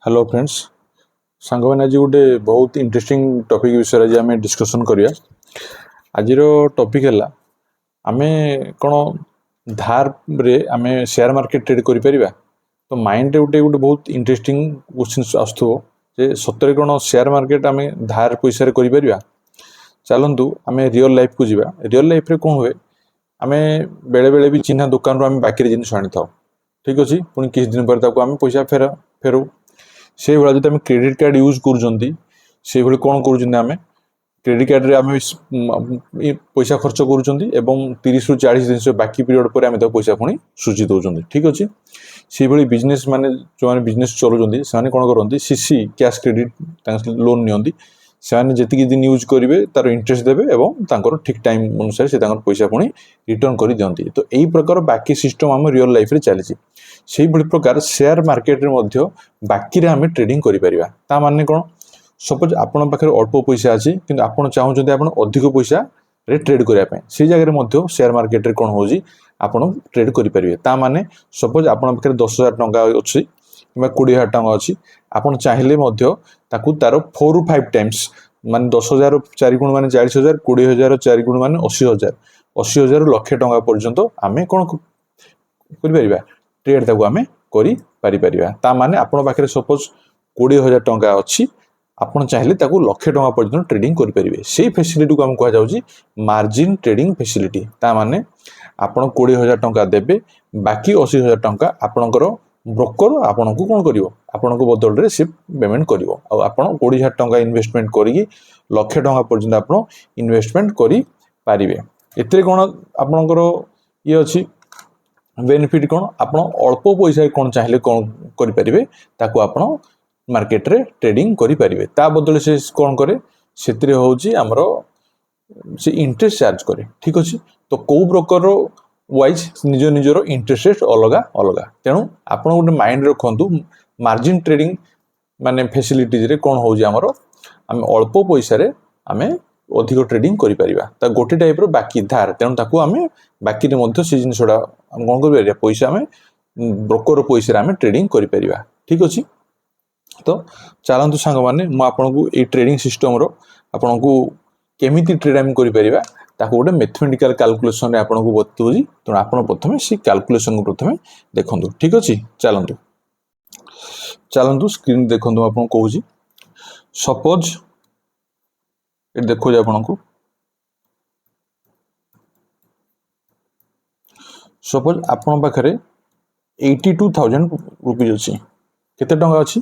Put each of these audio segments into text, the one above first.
Hello friends सांग मैंने आज गोटे बहुत इंटरेस्टिंग टॉपिक विषय आज आम डिस्कसन करिया। आज टॉपिक है आम कौन धार रे आम शेयर मार्केट ट्रेड करि परिबा। तो माइंड रे गोटे बहुत इंटरेस्टिंग क्वेश्चन आसुथो जे सतरे कौन शेयर मार्केट आम धार पैसा रे करि परिबा। चलतु आम रियल लाइफ को जीवा। रियल लाइफ रे कौन हुए आम बेले बेले भी चिन्हा दुकान आम बाकी जिन आनी था ठीक अच्छे पुणी किसी दिन पर आम पैसा फेरऊ से भाई जो क्रेडिट कार्ड यूज कर कौन कर क्रेडिट कार्ड रे आम पैसा खर्च कर 30 ରୁ 40 दिन बाकी पीरियड पर आम पैसा पुणी सुझी दौरान ठीक अच्छे से भाई बिजनेस माने जो मैंने बिजनेस चलाउँ से कौन करती सीसी कैश क्रेडिट लोन नि जी दिन यूज करेंगे तार इंटरेस्ट देवे और ठीक टाइम अनुसार से पैसा पुणी रिटर्न कर दिखती। तो यही प्रकार बाकी सिस्टम आम रियल लाइफ रे चली से प्रकार शेयर मार्केट रे बाकी आम ट्रेडिंग करा माने कौन सपोज आपण पाखे अल्प पैसा अच्छी कि आप चाहते आप अधिक पैसा रे ट्रेड करने से जगह शेयर मार्केट रे कौन हो ट्रेड करेंगे माने सपोज आप 10,000 टंका अच्छी कि 20,000 टंका अच्छी आप चाहिए तार 4 ରୁ 5 टाइम्स मान 10,000 4 गुण मान 40,000 20,000 4 गुण मान 80,000 80,000 लक्षे टंका पर्यंत आम कौन कर ट्रेड ताको आम कर माने आपण पाखे सपोज 20,000 टंका अच्छी आपड़ चाहिए लक्षे टंका पर्यटन ट्रेडिंग करेंगे से फैसिलिटी को आम कहुच्छे मार्जिन ट्रेडिंग फैसिलिटी माने आपड़ 20,000 टंका देवे बाकी 80,000 टंका आपणकर ब्रोकर आपन को कौन कर आपण को बदल से पेमेंट कर 20,000 टंका इन्वेस्टमेंट करी लक्षे टंका पर्यटन आप इन्वेस्टमेंट करें एते कौन आपणकर ये अच्छी बेनिफिट कौन आप अल्प पैसा कौन चाहिए कौन करेंगे आप मार्केट रे ट्रेडिंग करेंगे बदल से कौन करे से होमर से इंटरेस्ट चार्ज करे ठीक अच्छे। तो कौ ब्रोकर वाइज निज निजर इंटरेस्ट रेट अलग अलग तेणु आप गोटे माइंड रखु मार्जिन ट्रेडिंग माने फैसिलिटीज रे कौन हो आम अल्प पैसा रे आम अधिक ट्रेडिंग करा गोटे टाइप बाकी धार तेणु ताकू आम बाकी से जिनसा कौन कर पैसा आम ब्रोकर पैसा आम ट्रेडिंग करा ठीक अच्छे। तो चलतु सांग मैंने मुझे ट्रेडिंग सिस्टम आपन को केमिति ट्रेड आम करा गोटे मैथमेटिकल कैलकुलेशन आपको बताऊँगी तेणु आप प्रथम से कैलकुलेशन को प्रथम देखु ठीक अच्छे। चलतु स्क्रीन देखो आपको कहूँ सपोज ये देखो आपन को सपोज आपन पाखे 82,000 रुपीज अच्छी केते टंका अच्छी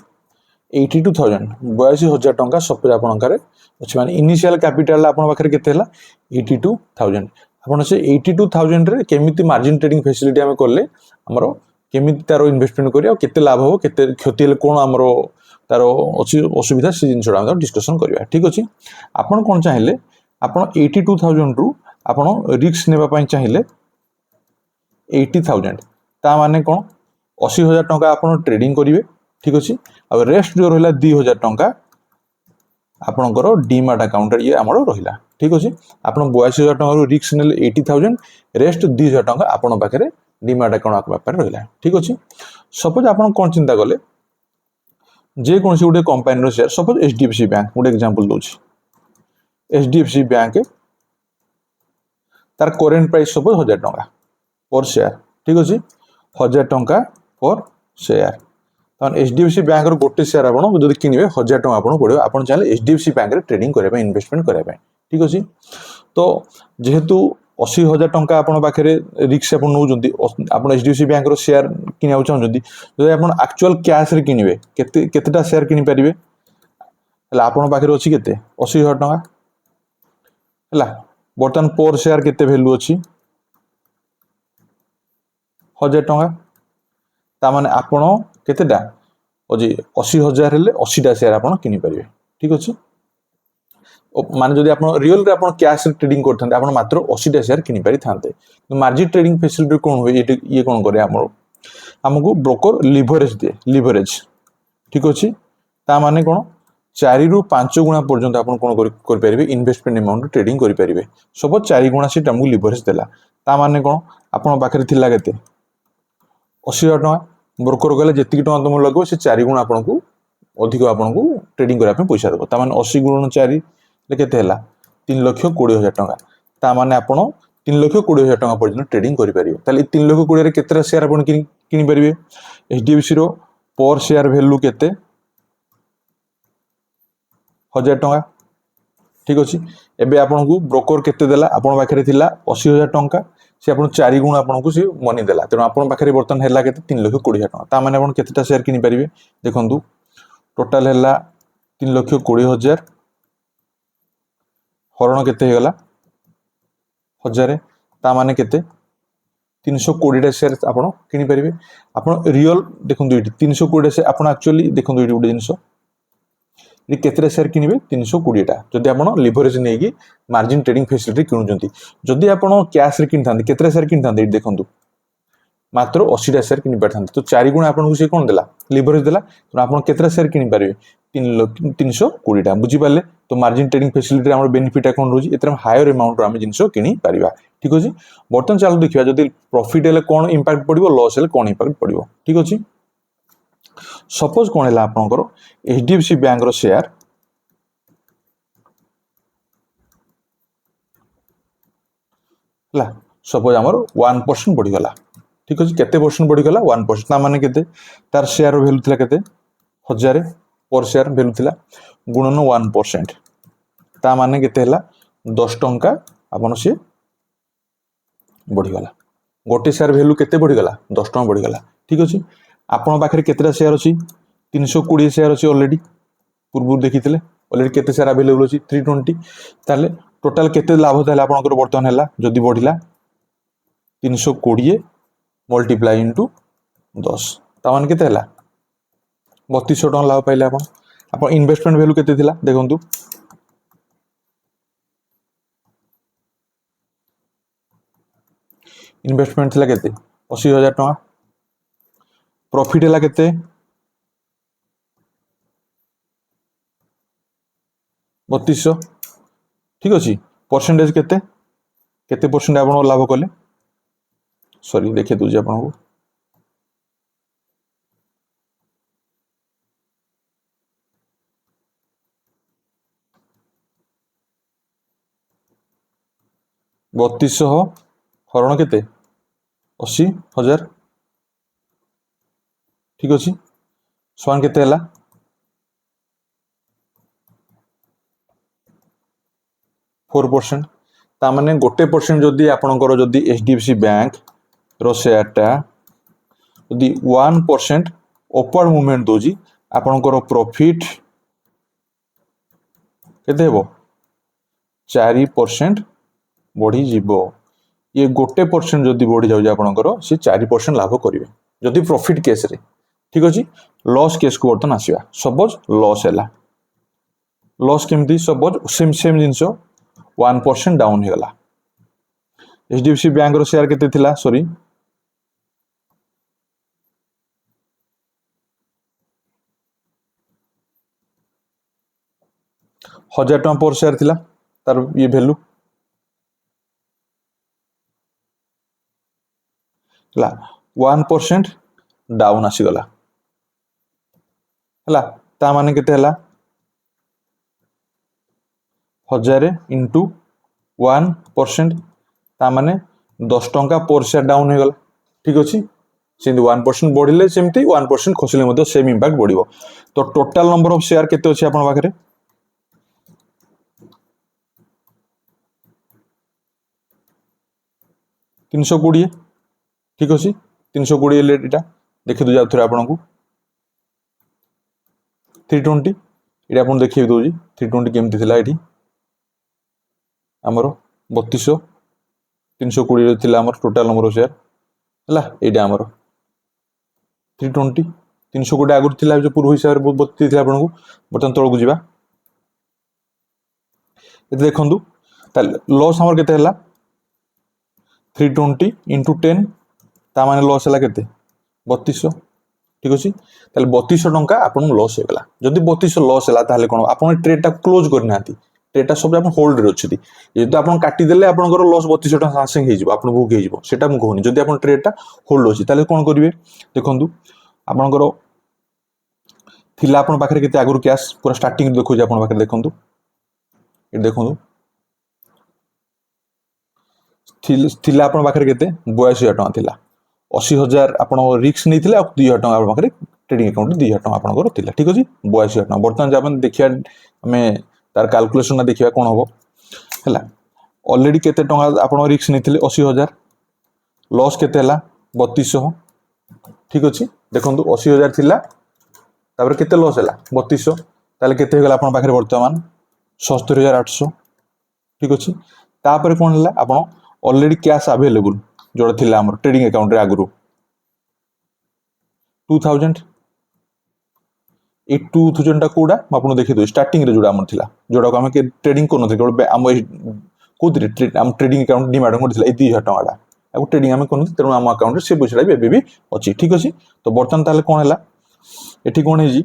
82,000 82,000 टंका सपोज आपंकर अच्छे माने इनिशियल कैपिटल आपन पाखे केते 82,000 आपन से 82,000 रे केमिति मार्जिन ट्रेडिंग फैसिलिटी आम कले आमर केमिति तार इन्वेस्टमेंट करिया केते लाभ हो केते क्षति हेले कोन आमर तार अच्छी असुविधा से जिनसा आम डिस्कसन करिया ठीक अच्छे। आपन कोन चाहिए आपन 82,000 रु आपन रिस्क नेबा पई चाहिए 80,000 ता माने कोन 80,000 टंका आपन ट्रेडिंग करिवे ठीक अच्छे। आ रेस्ट जो रहा 2,000 टंका आपणकर डीमार्ट अकाउंट ये आमर रहा ठीक अच्छे। आप 82,000 टंका रिस्क ने 80,000 रेस्ट 2,000 टंका आपन पाखे डीमार्ट अकाउंट रहा ठीक अच्छे। सपोज आप कौन चिंता कले जेकोसी गोटे company share suppose HDFC bank गोटे एग्जांपल दूसरी HDFC बैंक तार करेन्ट प्राइस सपोज 1,000 टंका पर शेयर ठीक अच्छे 1,000 टंका पर शेयर HDFC बैंक गोटे शेयर आप किनबे 1,000 टंका आपको पड़े आप चाहिए HDFC बैंक रे ट्रेडिंग करने इन्वेस्टमेंट करने ठीक अच्छे। तो जेहेतु 80,000 टंका आपन पाखे रिक्स आप नौ आप HDFC बैंक शेयर किना चाहते जब आप एक्चुअल कैश रे किनबे केतेटा शेयर किनी पारिबे आपन पाखे अच्छी केते 80,000 टंका है बर्तमान पर शेयर केते वैल्यू अच्छी 1,000 टंका ता माने आपण केतेटा जी 80,000 हेले 80टा शेयर आपन किनी पारिबे ठीक अच्छे। माने जदि आप रियल रे आपन कैश ट्रेडिंग करथांते आपन मात्र 80टा शेयर किनी पारि थांते। मार्जिन ट्रेडिंग फैसिलिटी कोन होय ये कोन करे हमको ब्रोकर लिवरेज दे लिवरेज ठीक अच्छे ता माने कोन 4 ରୁ 5 गुणा पर्यंत आपन कोन कर पारिबे इन्वेस्टमेंट अमाउंट ट्रेडिंग करि पारिबे सपोज 4 गुणा से हमको लिवरेज देला ता माने कोन आपन पाखरे थिला केते 80,000 टंका ब्रोकर कहले जी टंका तुम लगे से 4 गुण आपको अधिक आपको ट्रेडिंग करने पैसा देव ताने 80 गुणन 4 केते हैला 3,20,000 टंका ताने आपण 3,20,000 टंका पर्यंत ट्रेडिंग करेंगे ताले 3,20,000 केते शेयर आप किनी पारे एचडीएफसी रो पर शेयर वैल्यू केते 1,000 टंका ठीक अच्छे एबे आपको ब्रोकर केते देला आपण पाखरे थिला 80,000 टंका से आपन 4 गुण आपको सी मनी देला तेणु आपण पाखरे बर्तन हैला केते 3,20,000 टंका ता माने आपण केतेटा शेयर किनी पारिबे देखंतु टोटल हैला 3,20,000 हरण केते हेगला 1000 ता माने केते 320 टा शेयर आपण किनी पारिबे आपण रियल देखंतु एटी 320 से आपण एक्चुअली देखंतु एटी गुडे जिंसो ये केतरा शेयर किनिबे 320 टा जदि आपण लिवरेज नेकी मार्जिन ट्रेडिंग फैसिलिटी किनुचंती जदि आपण कैश रे किनथांती केतरा शेयर किनथांती देखंतु मात्र 80 टा शेयर किनि परथांती तो 4 गुण आपण से कोन देला लिवरेज देला तो आपण केतरा शेयर किनि पारिबे 320 टा बुझी पाले तो मार्जिन ट्रेडिंग फैसिलिटी हमर बेनिफिट अकाउंट रोजी एतरा हायर अमाउंट रो हम जिंसो किनि पारिबा ठीक अछि बर्तन चालू देखिबा जदि प्रॉफिट हेले कोन इंपैक्ट पडिबो लॉस हेले कोन इंपैक्ट पडिबो ठीक अछि सपोज कोन हैला आपनकर एचडीएफसी बैंक रो शेयर ला सपोज हमर 1% बढ़ी गला ठीक अछि केते परसेंट बढ़ी गला 1% ता माने केते तार शेयर रो वैल्यू थिला केते 1000 पर शेयर वैल्यू थिला गुणन 1% ता माने केते हैला 10 टंका आपन से बढ़ी गला गोटे शेयर वैल्यू केते बढ़ी गला 10 टंका बढ़ी गला ठीक अछि आपण पाखरे केतेटा शेयर अछि 320 शेयर अछि ऑलरेडी पूर्व देखिथिले ऑलरेडी केते शेयर अवेलेबल अछि 320 ताले टोटल केते लाभ ताले आपनकर वर्तमान हैला जदि बढ़िला 320 मल्टीप्लाई इनटू 10 ता मान केते हैला 3200 टका लाभ पाइले आपण इन्वेस्टमेंट वैल्यू केते थिला देखंतु इन्वेस्टमेंट थिला केते 80,000 टका प्रॉफिट हैला केते 3200 ठीक अछि परसेंटेज केते केते परसेंट आपण लाभ कले सॉरी देखे दूजे आपण को 3200 हरण केते 80,000 ठीक अछि स्वान केते हैला 4% ता माने गोटे परसेंट जदि आपनकर जदि एचडीएफसी बैंक रो शेयर टा जदि 1% अपवर्ड मूवमेंट दोजी आपनकर प्रॉफिट केते हेबो 4% बढ़ी जीवो ये गोटे परसेंट जदि बढ़ी जाउ आपनकर से 4% लाभ करिवे जदि प्रॉफिट केस रे ठीक अछि लॉस केस को बर्तन आसीबा सपोज लॉस हैला लॉस केमती सपोज सेम सेम जिंसो 1% डाउन हो गला एचडीएफसी बैंक रो शेयर केते थिला सॉरी हजार टका पर शेयर थिला तार ये वैल्यू ला 1% डाउन आसी गला हला ता माने केते हला 1000 इंटू 1% ता माने 10 टंका पर शेयर डाउन हो गला ठीक अछि सेंदी 1% बढ़िले सेमती 1% खसिले मध्ये सेम इंपैक्ट बढ़िबो तो टोटल नंबर ऑफ शेयर केते अछि आपन पाखरे 320 ठीक अछि 320 ले एटा देखि दु जाउ थरे आपन को 320 एटा आपन देखि दोजी 320 केमती थिला एठी हमरो 3200 320 थिला हमर टोटल नंबर ऑफ शेयर हला एटा हमरो 320 320 आगुर थिला जो पूर्व हिसाब रे बहुत 32 थिला आपन को बर्तन तळ को जिबा एते देखंदु ता लॉस हमर केते हला 320 into 10 ता माने लॉस हला केते 3200 ठीक अछि ताले 3200 टंका आपन लॉस हेगला जदी 3200 लॉस हला ताले कोन आपन ट्रेड टा क्लोज करनाती ट्रेड टा सब आपन होल्ड रे अछि जदी आपन काटी देले आपन को लॉस 3200 टंका सांग हे जिवो आपन बुक हे जिवो सेटा मु कहनी जदी आपन ट्रेड टा होल्ड अछि ताले कोन करिवे देखंदु आपन को थिला आपण पाखरे केते आगुरु कैश पूरा स्टार्टिंग देखो जे आपण पाखरे देखंतु ए देखंतु थिला आपण पाखरे केते 82,000 टका थिला 80,000 आपण रिस्क नहीं थिला 2,000 टका आपण पाखरे ट्रेडिंग अकाउंट 2,000 टका आपण को थिला ठीक अछि 82,000 टका बर्तमान जे आपण देखिया हमें तार कैलकुलेशन देखिया कोन होबो हला ऑलरेडी केते टका आपण रिस्क नहीं थिले 80,000 लॉस केते हला 3200 ठीक अछि देखंतु 80,000 थिला तापर केते लॉस हला 3200 ताले केते हेगला आपण पाखरे वर्तमान 77,800 ठीक अछि तापर कोन हला आपण ऑलरेडी कैश अवेलेबल जोड़ा थिला हमर ट्रेडिंग अकाउंट रे आगुरु 2000 ए 2000 टा कोडा म आपन देखि दो स्टार्टिंग रे जोड़ा हमर थिला जोड़ा को हम के ट्रेडिंग कोन थि केवल हम कोदि ट्रेड हम ट्रेडिंग अकाउंट डिमांड कोन थिला ए 2,000 टका आ ट्रेडिंग हम कोन तेनु हम अकाउंट रे से पैसा भी एबे अछि ठीक अछि तो बर्तन ताले कोन हला एठी कोन हे जी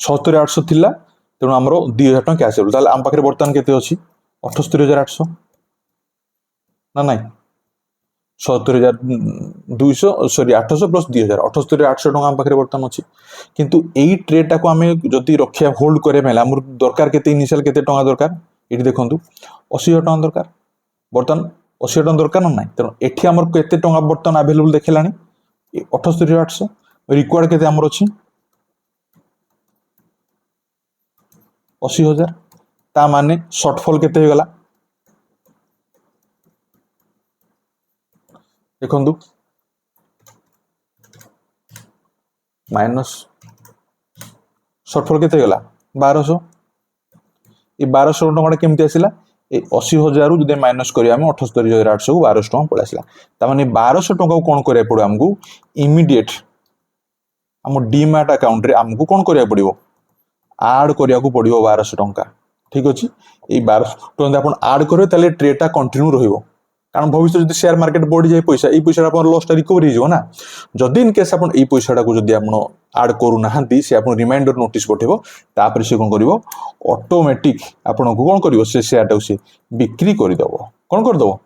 76800 थिला तेनु हमरो 2,000 टका कैश होल ताले हम पाखरे बर्तन केते अछि 78800 ना नहीं 77,200 सॉरी 800 प्लस 2,000 78,800 टका हम पाखरे बर्तन अछि किंतु एई ट्रेड टा को हमें जदी रखिया होल्ड करे मेला हमर दरकार केते इनिशियल केते टका दरकार एठी देखंतु 80,000 टका दरकार बर्तन 80,000 टका दरकार ना तेनो एठी हमर केते टका बर्तन अवेलेबल देखलानी 78,800 रिक्वायर्ड केते हमर अछि 80,000 ता माने शॉर्टफॉल केते हे गला देखंतु माइनस शॉर्टफॉल केते गला 1200 ए 1200 टका केमति आसिला ए 80,000 रु जदे माइनस करिया हम 78,800 को 1200 टका पळासिला ता माने 1200 टका को कोन करिया पड़ो हमकु इमीडिएट हम डीमैट अकाउंट रे हमकु कोन करिया पड़िबो ऐड करिया को पड़िबो 1200 टका ठीक अछि ए 1200 टका अपन ऐड करियो ताले ट्रेड ता कंटिन्यू रहिबो कारण भविष्य जदि शेयर मार्केट बढ़ी जाए पैसा ई पैसा अपन लॉस टा रिकवर हो ना जदि इन केस अपन ई पैसा को जदि आपण ऐड करू नाहंती से आपण रिमाइंडर नोटिस पठेबो तापर से कोन करिवो ऑटोमेटिक आपण को कोन करिवो से शेयर टा से बिक्री कर दबो कोन कर दबो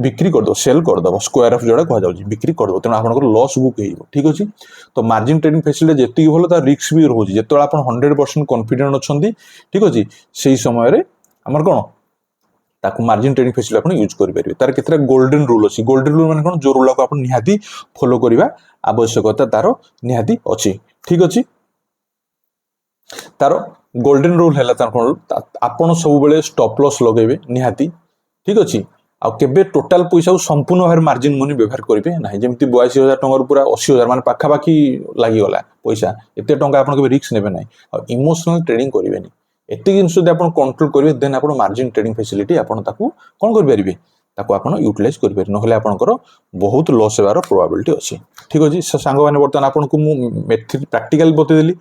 बिक्री कर दो सेल कर दबो स्क्वायर ऑफ जोड़ा कह जाउची बिक्री कर दो तेना आपण लॉस बुक हेइबो ठीक अछि तो मार्जिन ट्रेडिंग फैसिलिटी जेति होलो ता रिस्क भी रहउची जेतोला आपण 100% कॉन्फिडेंट अछंती ठीक अछि सेही समय रे हमर कोन ताकू मार्जिन ट्रेडिंग फैसिलिटी आपण यूज करि परिबे तार केतरा गोल्डन रूल अछि गोल्डन रूल माने कोन जो रूल को आपण निहाती फॉलो करिवा आवश्यकता तारो निहाती अछि ठीक अछि तारो गोल्डन रूल हैला तार कोन आपण सब बेले स्टॉप लॉस लगेबे निहाती ठीक अछि आ केबे टोटल पैसा को संपूर्ण भार मार्जिन मनी व्यवहार करिवे नाही जेमति 82,000 टका पूरा 80,000 माने पाखा बाकी लागि गला पैसा एते टका आपण के रिस्क नेबे नाही आ इमोशनल ट्रेडिंग करिवे नहीं एते जिंस जदि आपण कंट्रोल करिवे देन आपण मार्जिन ट्रेडिंग फैसिलिटी आपण ताकू कोन करि परिबे ताकू आपण यूटिलाइज करि परिबे नहले आपणकर बहुत लॉस हेबार प्रोबेबिलिटी अछि ठीक अछि संग माने बर्तन आपण को मु मेथड प्रैक्टिकल बते देली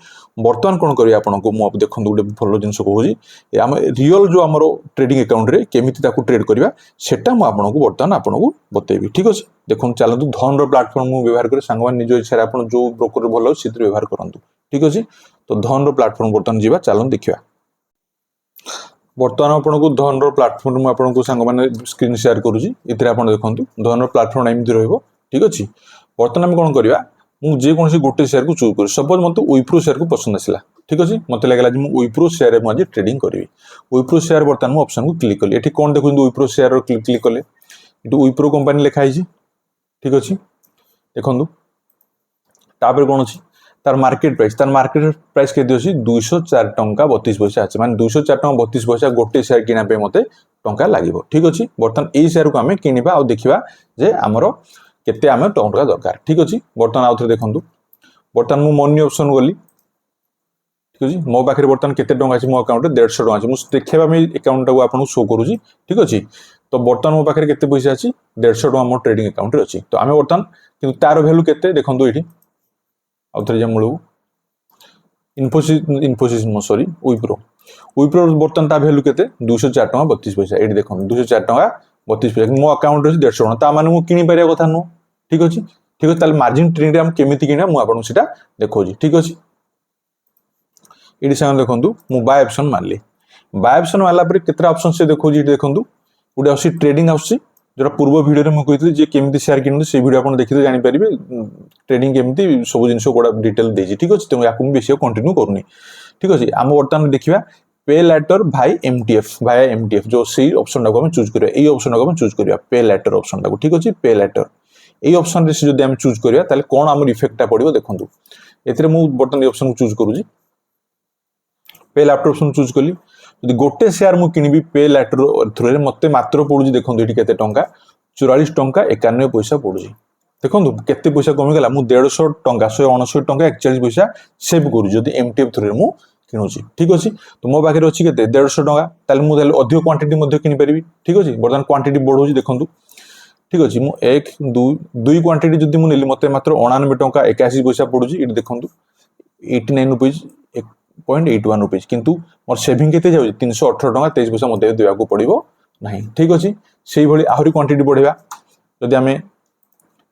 बर्तन कोन करिया आपण को मु देखंदु गुटे भलो जिंस कहूजी हम रियल जो हमरो ट्रेडिंग अकाउंट रे केमिति ताकू ट्रेड करिवा सेटा मु आपण को बर्तन आपण को बतेबी ठीक अछि देखन चलंतु धन रो प्लेटफॉर्म मु व्यवहार करे संग मान निजो इच्छा आपण जो ब्रोकर भलो सिद्ध व्यवहार करंतु ठीक अछि तो धन रो प्लेटफॉर्म बर्तन जीवा चलन देखिवा बर्तमान आपण को धन रो प्लेटफॉर्म आपण को संग माने स्क्रीन शेयर करूची इतरे आपण देखंतु धन रो प्लेटफॉर्म एमिति रहइबो ठीक अछि बर्तमान हम कोन करिवा मु जे कोनसी गोटे शेयर को चूज कर सपोज मते विप्रो शेयर को पसंद आसिला ठीक अछि मते लागला जे मु विप्रो शेयर रे मजे ट्रेडिंग करिवि विप्रो शेयर बर्तमान मु ऑप्शन को क्लिक कली एठी कोन देखु विप्रो शेयर रो क्लिक कले इटु विप्रो कंपनी लिखा हिची ठीक अछि देखंतु तापर कोन अछि तार मार्केट प्राइस के दियोसी 204 टंका 32 पैसा अछि माने 204 टंका 32 पैसा गोटे शेयर किना पे मते टंका लागिवो ठीक अछि बर्तमान एई शेयर को हमें किनिबा आ देखिबा जे हमरो केते हमें टंका दरकार ठीक अछि बर्तमान आउथरे देखंतु बर्तमान मु मनी ऑप्शन गली ठीक अछि मो पाखरे बर्तमान केते टंका अछि मो अकाउंट रे 150 टंका अछि मु देखिबा मे अकाउंट को आपन शो करूची ठीक अछि तो बर्तमान मो पाखरे केते पैसा अछि 150 टंका मो ट्रेडिंग अकाउंट रे अछि तो हमें बर्तमान किंतु तार वैल्यू केते देखंतु एठी आउथरे जे मुळू इन्फोसिस मो सॉरी विप्रो बर्तमान ता वैल्यू केते 204 टंका 32 पैसा एठी देखंतु 204 टंका 32 पैसा मो अकाउंट रे 150 टंका ता माने मु किनि परिया कथा नो ठीक अछि ताले मार्जिन ट्रेडिंग रे हम केमिति किना मु आपन सेटा देखौजी ठीक अछि एडी संग देखंतु मु बाय ऑप्शन मानली बाय ऑप्शन वाला पर केतरा ऑप्शन से देखौजी देखंतु गुडे अछि ट्रेडिंग आउसी जो पूर्व भिडियो में मुझे जे केमी सेयार किणु से भिडियो आप देखते जानीपर ट्रेडिंग केमी सब जिन गुड़ा डिटेल देती ठीक अच्छे तेणु या बेस कंटिन्यू करूनी ठीक अच्छे आम बर्तमान देखा पे लैटर भाई एमटीएफ जो सी ऑप्शन को चूज करिया ए ऑप्शन को चूज करिया पे लैटर ऑप्शन को ठीक अच्छे पे लैटर ए ऑप्शन से जब आम चूज करिया ताले कोन आम इफेक्टटा पड़ो देखंतु एथिरे मु बर्तमान ए ऑप्शन को चूज करूजी पे लैटर ऑप्शन चूज कली यदि गोटे शेयर मु किनिबी पे लैटर थ्रू रे मते मात्र पड़ुजी देखंतु एठी केते टंका 44 टंका 91 पैसा पड़ुजी देखंतु केते पैसा कमी गला मु 150 टंका 159 टंका 41 पैसा सेव करू जदि एमटीएफ थ्रू रे मु किनुची ठीक अछि तो मो पाखे अछि केते 150 टंका ताले मु ताले अधिक क्वांटिटी मध्ये किनि परिबी ठीक अछि बर्तमान क्वांटिटी बढ़ौजी देखंतु ठीक अछि मु 1 2 2 क्वांटिटी जदि मु नेली मते मात्र 99 टंका 81 पैसा पड़ुजी एठी देखंतु 89 रुपीस 0.81 रुपीस किंतु मोर सेविंग केते जाउ 318 टंका 23 पैसा मते देवा को पड़िबो नाही ठीक अछि सेही भली आहुरी क्वांटिटी बढ़ेबा जदि हमें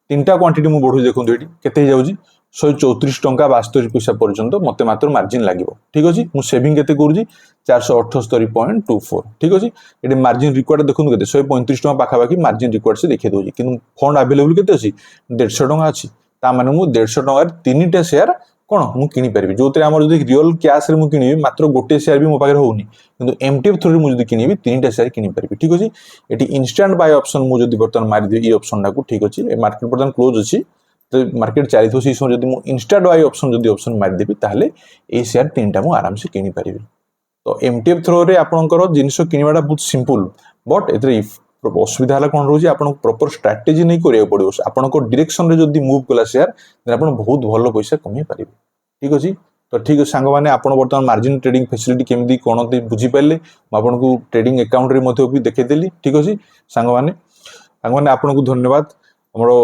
तीनटा क्वांटिटी मु बढ़ु देखंतु एठी केते जाउजी 134 टंका 72 पैसा पर्यंत मते मात्र मार्जिन लागिबो ठीक अछि मु सेविंग केते करूजी 478.24 ठीक अछि एठी मार्जिन रिक्वायर्ड देखंतु केते 135 टंका पाखा बाकी मार्जिन रिक्वायर्ड से देखै दोजी किंतु फंड अवेलेबल केते अछि 150 टंका अछि ता माने मु 150 टंका तीनटा शेयर कोन मु किनि परबी जोते हमर जदि रियल कैश रे मु किनिबी मात्र गोटे शेयर भी मो पाखे होउनी किंतु एमटीएफ थ्रू मु जदि किनिबी तीनटा शेयर किनि परबी ठीक अछि एठी इंस्टेंट बाय ऑप्शन मु जदि बर्तन मारि दे ई ऑप्शन टाको ठीक अछि ए मार्केट बर्तन क्लोज अछि तो मार्केट चली से समय जदि मु इंस्टेंट बाय ऑप्शन जदि ऑप्शन मारि देबी ताले ए शेयर तीनटा मु आराम से किनि परबी तो एमटीएफ थ्रू रे आपनकर जिंस किनिबाटा बहुत सिंपल बट एतरे असुविधा है कौन रोज आप प्रॉपर स्ट्रैटेजी नहीं करिया पड़ो आपण डायरेक्शन रे जदि मूव कला शेयर देन आपण बहुत भलो पैसा कमाई पारिबे ठीक अछि तो ठीक सांग माने आपण वर्तमान मार्जिन ट्रेडिंग फैसिलिटी केमदी कोन बुझी पाले म आपण को ट्रेडिंग अकाउंट रे मध्ये भी देखे देली ठीक अछि सांग माने आपण को धन्यवाद हमरो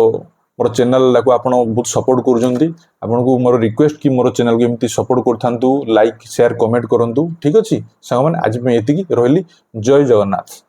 मोर चैनल को आपण बहुत सपोर्ट करूजंती आपण को मोर रिक्वेस्ट कि मोर चैनल को एमती सपोर्ट करथांतु लाइक शेयर कमेंट करंतु ठीक अछि सांग माने आज मैं एतिकी रहली जय जगन्नाथ।